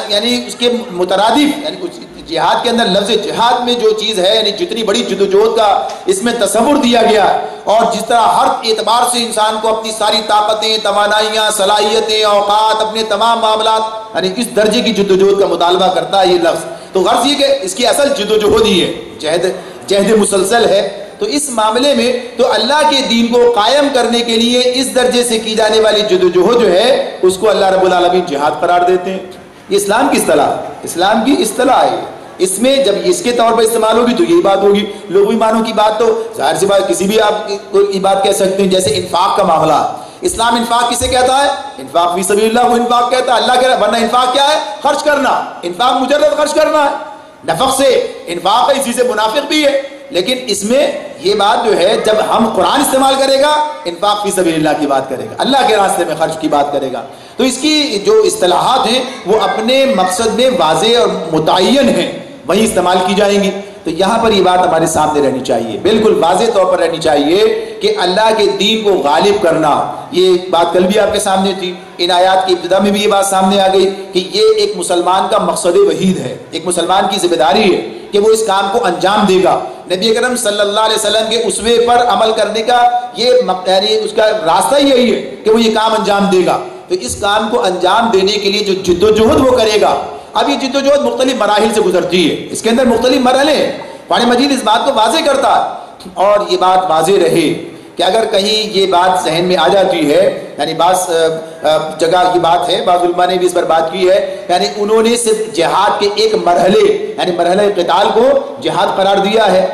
یعنی اس کے مترادف, یعنی جہاد کے اندر لفظ جہاد میں جو چیز ہے, یعنی جتنی بڑی جدوجہد کا اس میں تصور دیا گیا ہے, اور جس طرح ہر اعتبار سے انسان کو اپنی ساری طاقتیں, توانائیاں, صلاحیتیں, اوقات, اپنے تمام معاملات, یعنی اس درجے کی جدوجہد کا مطالبہ کرتا ہے یہ لفظ. تو غرض یہ کہ اس کی اصل جدوجہد ہی ہے, جہد مسلسل ہے. تو اس معاملے میں تو اللہ کے دین کو قائم کرنے کے لیے اس درجے سے کی جانے والی جدوجہد جو ہے اس کو اللہ رب العالمین جہاد قرار دیتے ہیں. یہ اسلام کی اصطلاح, اسلام کی اصطلاح ہے. اس میں جب اس کے طور پر استعمال ہوگی تو یہی بات ہوگی. لغوی معنوں کی بات تو ظاہر سی بات کسی بھی آپ کوئی بات کہہ سکتے ہیں, جیسے انفاق کا معاملہ, اسلام انفاق کسے کہتا ہے؟ انفاق فی سبیل اللہ کو انفاق کہتا ہے, اللہ کہہ رہا ہے. ورنہ انفاق کیا ہے؟ خرچ کرنا. انفاق مجرد خرچ کرنا ہے, نفق سے انفاق ہے, اسی سے منافق بھی ہے. لیکن اس میں یہ بات جو ہے جب ہم قرآن استعمال کرے گا انفاق فی سبیل اللہ کی بات کرے گا, اللہ کے راستے میں خرچ کی بات کرے گا. تو اس کی جو اصطلاحات ہیں وہ اپنے مقصد میں واضح اور متعین ہیں, وہیں استعمال کی جائیں گی. تو یہاں پر یہ بات ہمارے سامنے رہنی چاہیے، بالکل واضح طور پر رہنی چاہیے کہ اللہ کے دین کو غالب کرنا، یہ بات کل بھی آپ کے سامنے تھی، ان آیات کی ابتدا میں بھی یہ بات سامنے آ گئی کہ یہ ایک مسلمان کا مقصد وحید ہے، ایک مسلمان کی ذمہ داری ہے کہ وہ اس کام کو انجام دے گا۔ نبی اکرم صلی اللہ علیہ وسلم کے اسوے پر عمل کرنے کا یہ یعنی اس کا راستہ یہی ہے کہ وہ یہ کام انجام دے گا۔ تو اس کام کو انجام دینے کے لیے جو جد و جہد وہ کرے گا، اب یہ جد و جہد مختلف مراحل سے گزرتی ہے، اس کے اندر مختلف مرحلے ہیں۔ قرآن مجید اس بات کو واضح کرتا ہے، اور یہ بات واضح رہے کہ اگر کہیں یہ بات ذہن میں آ جاتی ہے، یعنی بعض جگہ کی بات ہے، بعض علماء نے بھی اس پر بات کی ہے، یعنی انہوں نے صرف جہاد کے ایک مرحلے یعنی مرحلہ قتال کو جہاد قرار دیا ہے،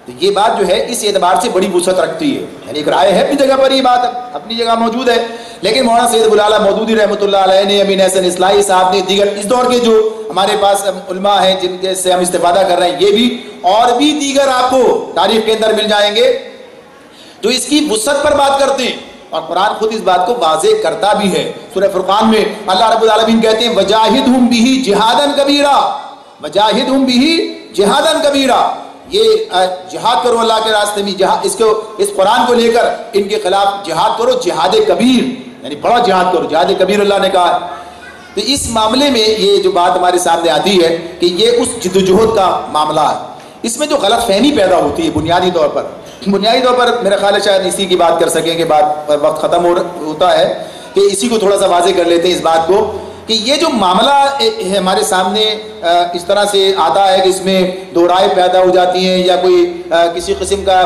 تو یہ بات جو ہے اس اعتبار سے بڑی وسعت رکھتی ہے، یعنی ایک رائے ہے اپنی جگہ پر، یہ بات اپنی جگہ موجود ہے، لیکن مولانا سید ابو الاعلیٰ مودودی رحمۃ اللہ علیہ نے، امین احسن اصلاحی صاحب نے، دیگر اس دور کے جو ہمارے پاس علماء ہیں جن سے ہم استفادہ کر رہے ہیں، یہ بھی اور بھی دیگر آپ کو تاریخ کے اندر مل جائیں گے جو اس کی وسعت پر بات کرتے ہیں، اور قرآن خود اس بات کو واضح کرتا بھی ہے۔ سورہ فرقان میں اللہ رب العالمین کہتے ہیں وَجَاهِدْهُمْ بِهِ جِهَادًا كَبِيرًا، وَجَاهِدْهُمْ بِهِ جِهَادًا كَبِيرًا، یہ جہاد کرو اللہ کے راستے میں، اس قرآن کو لے کر ان کے خلاف جہاد کرو، جہاد کبیر یعنی بڑا جہاد کرو، جہاد کبیر اللہ نے کہا ہے۔ تو اس معاملے میں یہ جو بات ہمارے سامنے آتی ہے کہ یہ اس جد و جہد کا معاملہ ہے، اس میں جو غلط فہمی پیدا ہوتی ہے بنیادی طور پر میرا خیال ہے شاید اسی کی بات کر سکیں کہ بات وقت ختم ہوتا ہے کہ اسی کو تھوڑا سا واضح کر لیتے ہیں اس بات کو کہ یہ جو معاملہ ہے ہمارے سامنے اس طرح سے آتا ہے کہ اس میں دو رائے پیدا ہو جاتی ہیں یا کوئی کسی قسم کا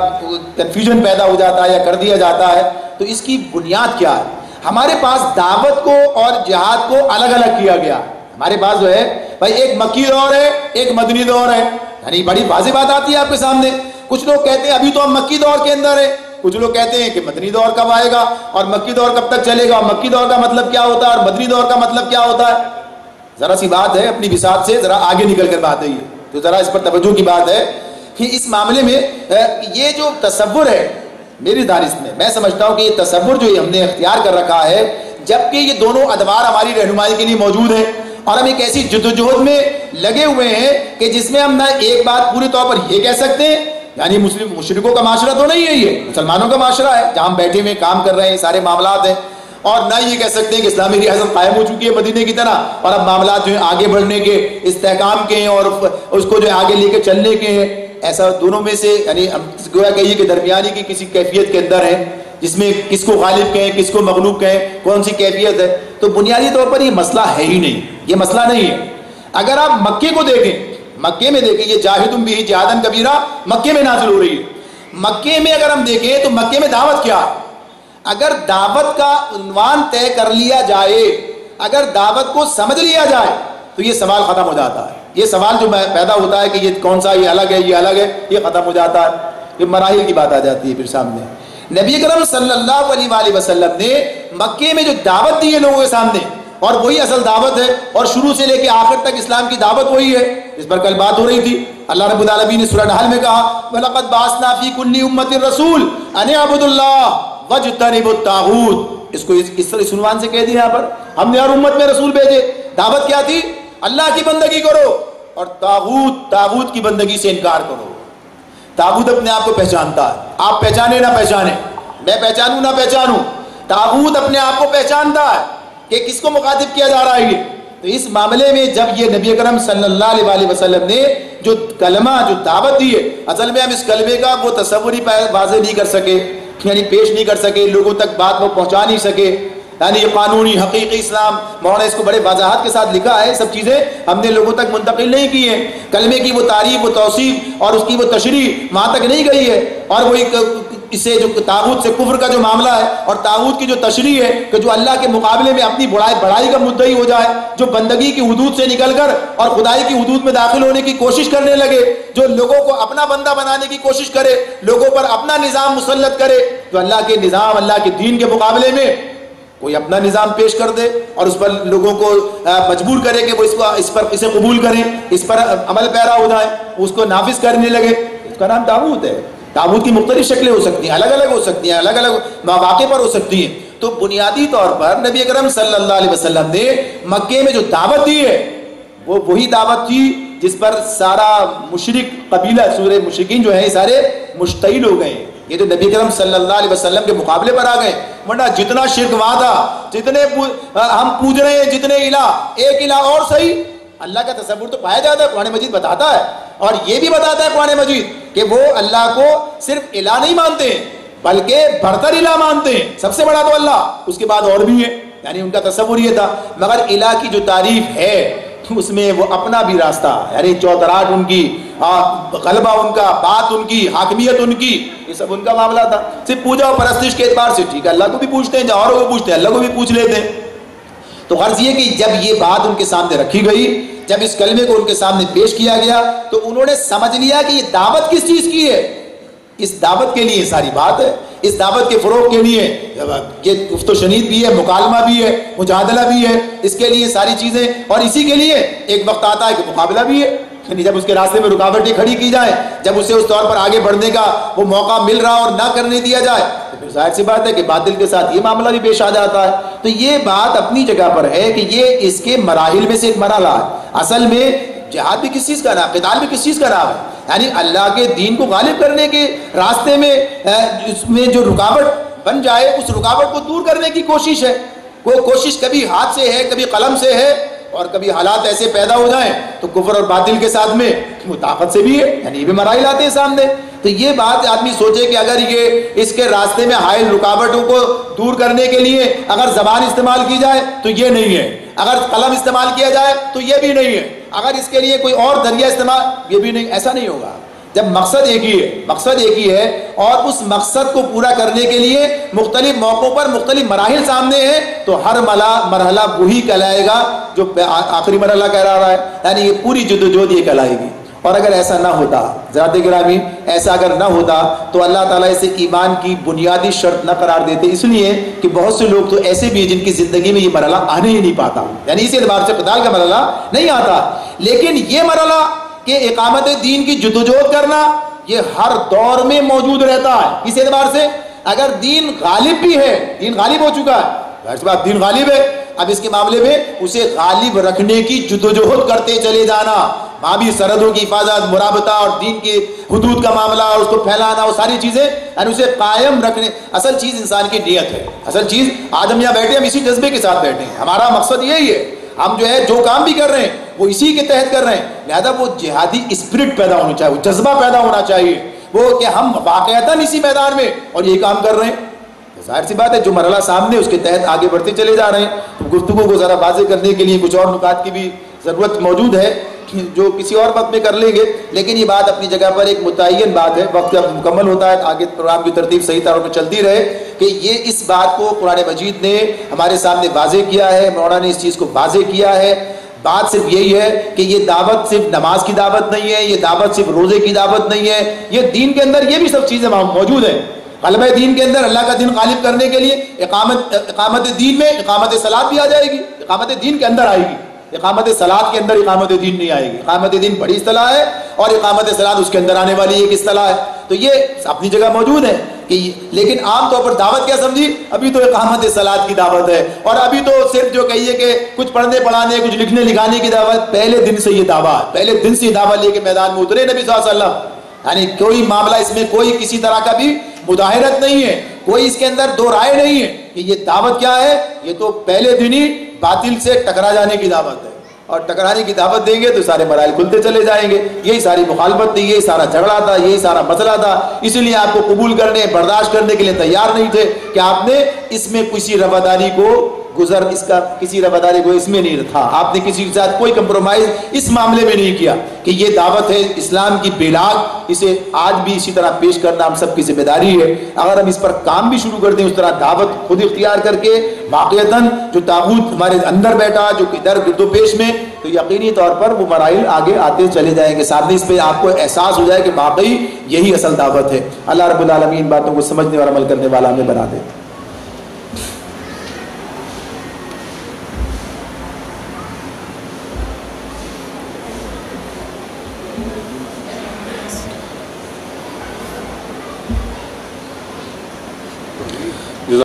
کنفیوژن پیدا ہو جاتا ہے یا کر دیا جاتا ہے، تو اس کی بنیاد کیا ہے؟ ہمارے پاس دعوت کو اور جہاد کو الگ الگ کیا گیا، ہمارے پاس جو ہے بھائی ایک مکی دور ہے، ایک مدنی دور ہے، یعنی بڑی واضح بات آتی ہے آپ کے سامنے۔ کچھ لوگ کہتے ہیں ابھی تو ہم مکی دور کے اندر ہیں، کچھ لوگ کہتے ہیں کہ مدنی دور کب آئے گا اور مکی دور کب تک چلے گا، اور مکی دور کا مطلب کیا ہوتا ہے اور مدنی دور کا مطلب کیا ہوتا ہے۔ ذرا سی بات ہے اپنی بساط سے ذرا آگے نکل کر بات ہے، یہ تو ذرا اس پر توجہ کی بات ہے کہ اس معاملے میں یہ جو تصور ہے میری دانش میں سمجھتا ہوں کہ یہ تصور جو ہم نے اختیار کر رکھا ہے، جبکہ یہ دونوں ادوار ہماری رہنمائی کے لیے موجود ہیں اور ہم ایک ایسی جدوجہد میں لگے ہوئے ہیں کہ جس میں ہم نہ ایک بات پورے طور پر یہ کہہ سکتے ہیں یعنی مسلم مشرکوں کا معاشرہ تو نہیں ہے، یہ مسلمانوں کا معاشرہ ہے جہاں ہم بیٹھے ہوئے کام کر رہے ہیں، سارے معاملات ہیں، اور نہ یہ کہہ سکتے ہیں کہ اسلامی ریاست قائم ہو چکی ہے مدینے کی طرح اور اب معاملات جو ہیں آگے بڑھنے کے، استحکام کے ہیں اور اس کو جو ہے آگے لے کے چلنے کے ہیں۔ ایسا دونوں میں سے یعنی ہم گویا کہیے کہ درمیانی کی کسی کیفیت کے اندر ہے جس میں کس کو غالب کہیں کس کو مغلوب کہیں، کون سی کیفیت ہے، تو بنیادی طور پر یہ مسئلہ ہے ہی نہیں، یہ مسئلہ نہیں ہے۔ اگر آپ مکے کو دیکھیں، مکے میں دیکھیں یہ جاہدم بھی جہادن کبیرہ مکے میں نازل ہو رہی ہے، مکے میں اگر ہم دیکھیں تو مکے میں دعوت کیا ہے؟ اگر دعوت کا عنوان طے کر لیا جائے، اگر دعوت کو سمجھ لیا جائے تو یہ سوال ختم ہو جاتا ہے، یہ سوال جو پیدا ہوتا ہے کہ یہ کون سا، یہ الگ ہے یہ الگ ہے، یہ ختم ہو جاتا ہے، یہ مراحل کی بات آ جاتی ہے پھر سامنے۔ نبی اکرم صلی اللہ علیہ وآلہ وسلم نے مکے میں جو دعوت دی ہے لوگوں کے سامنے، اور وہی اصل دعوت ہے اور شروع سے لے کے آخر تک اسلام کی دعوت وہی ہے، اس پر کل بات ہو رہی تھی۔ اللہ رب العالمین نے سورہ نحل میں کہا وَلَقَدْ بَعَثْنَا فِي كُلِّ أُمَّةٍ رَسُولًا أَنِ اعْبُدُوا اللَّهَ وَاجْتَنِبُوا الطَّاغُوتَ، اس کو اس عنوان سے کہہ دیا یہاں پر، ہم نے ہر امت میں رسول بھیجے، دعوت کیا تھی؟ اللہ کی بندگی کرو اور طاغوت کی بندگی سے انکار کرو۔ طاغوت اپنے آپ کو پہچانتا ہے، آپ پہچانے نہ پہچانے، میں پہچانوں نہ پہچانوں، طاغوت اپنے آپ کو پہچانتا ہے کہ کس کو مخاطب کیا جا رہا ہے۔ تو اس معاملے میں جب یہ نبی اکرم صلی اللہ علیہ وآلہ وسلم نے جو کلمہ جو دعوت دی ہے، اصل میں ہم اس کلمے کا وہ تصور ہی واضح نہیں کر سکے، یعنی پیش نہیں کر سکے، لوگوں تک بات کو پہنچا نہیں سکے، یعنی یہ قانونی حقیقی اسلام مولانا اس کو بڑے وضاحت کے ساتھ لکھا ہے، سب چیزیں ہم نے لوگوں تک منتقل نہیں کی ہیں، کلمے کی وہ تعریف، وہ توصیف اور اس کی وہ تشریح وہاں تک نہیں گئی ہے، اور وہ اس سے جو طاغوت سے کفر کا جو معاملہ ہے اور طاغوت کی جو تشریح ہے کہ جو اللہ کے مقابلے میں اپنی بڑائی کا مدعی ہو جائے، جو بندگی کی حدود سے نکل کر اور خدائی کی حدود میں داخل ہونے کی کوشش کرنے لگے، جو لوگوں کو اپنا بندہ بنانے کی کوشش کرے، لوگوں پر اپنا نظام مسلط کرے، جو اللہ کے نظام اللہ کے دین کے مقابلے میں کوئی اپنا نظام پیش کر دے اور اس پر لوگوں کو مجبور کرے کہ وہ اسے قبول کریں، اس پر عمل پیرا ہو جائے، اس کو نافذ کرنے لگے، اس کا نام طاغوت ہے۔ طاغوت کی مختلف شکلیں ہو سکتی ہیں، الگ الگ ہو سکتی ہیں، الگ الگ مواقع پر ہو سکتی ہیں۔ تو بنیادی طور پر نبی اکرم صلی اللہ علیہ وسلم نے مکے میں جو دعوت دی ہے وہ وہی دعوت تھی جس پر سارا مشرک قبیلہ سورہ مشرکین جو ہیں یہ سارے مشتعل ہو گئے. یہ تو نبی کرم صلی اللہ علیہ وسلم کے مقابلے پر آ گئے. ورنہ جتنا شرک وہاں تھا, جتنے ہم پوج رہے ہیں, جتنے الہ, ایک الہ اور صحیح. اللہ کا تصور تو پایا جاتا ہے, قرآن مجید بتاتا ہے, اور یہ بھی بتاتا ہے قرآن مجید کہ وہ اللہ کو صرف الہ نہیں مانتے ہیں بلکہ برتر الہ مانتے ہیں. سب سے بڑا تو اللہ, اس کے بعد اور بھی ہے. یعنی ان کا تصور یہ تھا. مگر الہ کی جو تعریف ہے اس میں وہ اپنا بھی راستہ, یعنی چوتراٹ ان کی, غلبہ ان کا, بات ان کی, حاکمیت ان کی, یہ سب ان کا معاملہ تھا. صرف پوجا و پرستش کے اعتبار سے ٹھیک ہے, اللہ کو بھی پوچھتے ہیں, جوہروں کو پوچھتے ہیں, اللہ کو بھی پوچھ لیتے ہیں. تو غرض یہ کہ جب یہ بات ان کے سامنے رکھی گئی, جب اس کلمے کو ان کے سامنے پیش کیا گیا, تو انہوں نے سمجھ لیا کہ یہ دعوت کس چیز کی ہے. اس دعوت کے لیے ساری بات ہے, اس دعوت کے فروغ کے لیے یہ گفت و شنید بھی ہے, مکالمہ بھی ہے, مجادلہ بھی ہے, اس کے لیے ساری چیزیں. اور اسی کے لیے ایک وقت آتا ہے کہ مقابلہ بھی ہے, یعنی جب اس کے راستے میں رکاوٹیں کھڑی کی جائیں, جب اسے اس طور پر آگے بڑھنے کا وہ موقع مل رہا اور نہ کرنے دیا جائے, تو پھر ظاہر سی بات ہے کہ باطل کے ساتھ یہ معاملہ بھی پیش آ جاتا ہے. تو یہ بات اپنی جگہ پر ہے کہ یہ اس کے مراحل میں سے ایک مرحلہ ہے. اصل میں جہاد بھی کس چیز کا نام, قتال بھی کس چیز کا نام ہے, یعنی اللہ کے دین کو غالب کرنے کے راستے میں اس میں جو رکاوٹ بن جائے, اس رکاوٹ کو دور کرنے کی کوشش ہے. وہ کوشش کبھی ہاتھ سے ہے, کبھی قلم سے ہے, اور کبھی حالات ایسے پیدا ہو جائیں تو کفر اور باطل کے ساتھ میں وہ طاقت سے بھی ہے, یعنی یہ بھی مراحل آتے ہیں سامنے. تو یہ بات آدمی سوچے کہ اگر یہ اس کے راستے میں حائل رکاوٹوں کو دور کرنے کے لیے اگر زبان استعمال کی جائے تو یہ نہیں ہے, اگر قلم استعمال کیا جائے تو یہ بھی نہیں ہے, اگر اس کے لیے کوئی اور ذریعہ استعمال, یہ بھی نہیں, ایسا نہیں ہوگا. جب مقصد ایک ہی ہے, مقصد ایک ہی ہے, اور اس مقصد کو پورا کرنے کے لیے مختلف موقعوں پر مختلف مراحل سامنے ہیں, تو ہر مرحلہ وہی کہلائے گا جو آخری مرحلہ کہلا رہا ہے, یعنی یہ پوری جدوجہد یہ کہلائے گی. اور اگر ایسا نہ ہوتا, حضرات گرامی, ایسا اگر نہ ہوتا تو اللہ تعالیٰ اسے ایمان کی بنیادی شرط نہ قرار دیتے, اس لیے کہ بہت سے لوگ تو ایسے بھی ہیں جن کی زندگی میں یہ مرحلہ آنے ہی نہیں پاتا, یعنی اسی اعتبار سے قتال کا مرحلہ نہیں آتا. لیکن یہ مرحلہ کہ اقامت دین کی جدوجہد کرنا, یہ ہر دور میں موجود رہتا ہے. اس اعتبار سے اگر دین غالب بھی ہے, دین غالب ہو چکا ہے, دین غالب ہے, اب اس کے معاملے میں اسے غالب رکھنے کی جدوجہد کرتے چلے جانا, وہاں بھی سرحدوں کی حفاظت, مرابطہ اور دین کے حدود کا معاملہ اور اس کو پھیلانا, وہ ساری چیزیں, یعنی اسے قائم رکھنے. اصل چیز انسان کی نیت ہے, اصل چیز. آج ہم یہاں بیٹھے, ہم اسی جذبے کے ساتھ بیٹھے ہیں, ہمارا مقصد یہی ہے, ہم جو ہے جو کام بھی کر رہے ہیں وہ اسی کے تحت کر رہے ہیں. لہذا وہ جہادی اسپرٹ پیدا ہونی چاہیے, وہ جذبہ پیدا ہونا چاہیے, وہ کہ ہم واقعتاً اسی میدان میں اور یہ کام کر رہے ہیں. ظاہر سی بات ہے جو مرحلہ سامنے اس کے تحت آگے بڑھتے چلے جا رہے ہیں. تو گفتگو کو ذرا واضح کرنے کے لیے کچھ اور نکات کی بھی ضرورت موجود ہے جو کسی اور وقت میں کر لیں گے, لیکن یہ بات اپنی جگہ پر ایک متعین بات ہے. وقت جب مکمل ہوتا ہے تو آگے پروگرام کی ترتیب صحیح طور پر چلتی رہے کہ یہ اس بات کو قرآن مجید نے ہمارے سامنے واضح کیا ہے, مولانا نے اس چیز کو واضح کیا ہے. بات صرف یہی ہے کہ یہ دعوت صرف نماز کی دعوت نہیں ہے, یہ دعوت صرف روزے کی دعوت نہیں ہے, یہ دین کے اندر یہ بھی سب چیزیں موجود ہیں. غلبہ دین کے اندر اللہ کا دین غالب کرنے کے لیے اقامت دین میں اقامت صلاۃ بھی آ جائے گی, اقامت دین کے اندر آئے گی. اقامت صلاۃ کے اندر اقامت دین نہیں آئے گی. اقامت دین بڑی اصطلاح ہے اور اقامت صلاۃ اس کے اندر آنے والی ایک اصطلاح ہے. تو یہ اپنی جگہ موجود ہے کہ لیکن عام طور پر دعوت کیا سمجھی, ابھی تو اقامت صلاۃ کی دعوت ہے, اور ابھی تو صرف جو کہیے کہ کچھ پڑھنے پڑھانے, کچھ لکھنے لکھانے کی دعوت. پہلے دن سے یہ دعوت, پہلے دن سے یہ دعوت لے کے میدان میں اترے نبی صلی اللہ علیہ وسلم. یعنی کوئی معاملہ اس میں کوئی کسی طرح کا بھی مداہرت نہیں ہے, کوئی اس کے اندر دو رائے نہیں ہے کہ یہ دعوت کیا ہے. یہ تو پہلے دن ہی باطل سے ٹکرا جانے کی دعوت ہے, اور ٹکرانے کی دعوت دیں گے تو سارے مراحل کھلتے چلے جائیں گے. یہی ساری مخالفت تھی, یہی سارا جھگڑا تھا, یہی سارا مسئلہ تھا. اسی لیے آپ کو قبول کرنے, برداشت کرنے کے لیے تیار نہیں تھے کہ آپ نے اس میں کسی رواداری کو کسی رواداری کو اس میں نہیں رکھا, آپ نے کسی کے ساتھ کوئی کمپرومائز اس معاملے میں نہیں کیا کہ یہ دعوت ہے اسلام کی بیلاگ, اسے آج بھی اسی طرح پیش کرنا ہم سب کی ذمہ داری ہے. اگر ہم اس پر کام بھی شروع کر دیں اس طرح دعوت خود اختیار کر کے, واقعتاً جو طاغوت ہمارے اندر بیٹھا جو ادھر گرد و پیش میں, تو یقینی طور پر وہ مراحل آگے آتے چلے جائیں گے. ساتھ میں اس پہ آپ کو احساس ہو جائے کہ واقعی یہی اصل دعوت ہے. اللہ رب العالمین باتوں کو سمجھنے اور عمل کرنے والا ہمیں بنا دے.